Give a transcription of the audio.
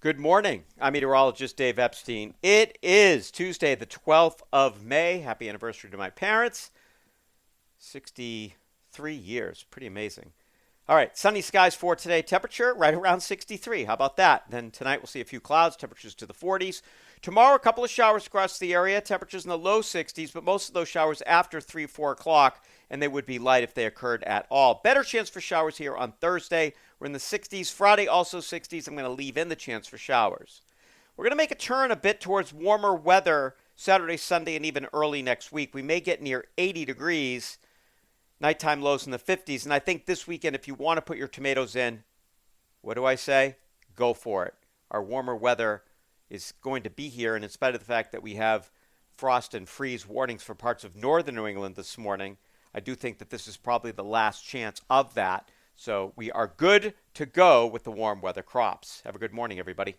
Good morning. I'm meteorologist Dave Epstein. It is Tuesday, the 12th of May. Happy anniversary to my parents. 63 years. Pretty amazing. All right, sunny skies for today. Temperature right around 63. How about that? Then tonight we'll see a few clouds, temperatures to the 40s. Tomorrow, a couple of showers across the area, temperatures in the low 60s, but most of those showers after 3, 4 o'clock, and they would be light if they occurred at all. Better chance for showers here on Thursday. We're in the 60s. Friday, also 60s. I'm going to leave in the chance for showers. We're going to make a turn a bit towards warmer weather Saturday, Sunday, and even early next week. We may get near 80 degrees. Nighttime lows in the 50s. And I think this weekend, if you want to put your tomatoes in, what do I say? Go for it. Our warmer weather is going to be here. And in spite of the fact that we have frost and freeze warnings for parts of northern New England this morning, I do think that this is probably the last chance of that. So we are good to go with the warm weather crops. Have a good morning, everybody.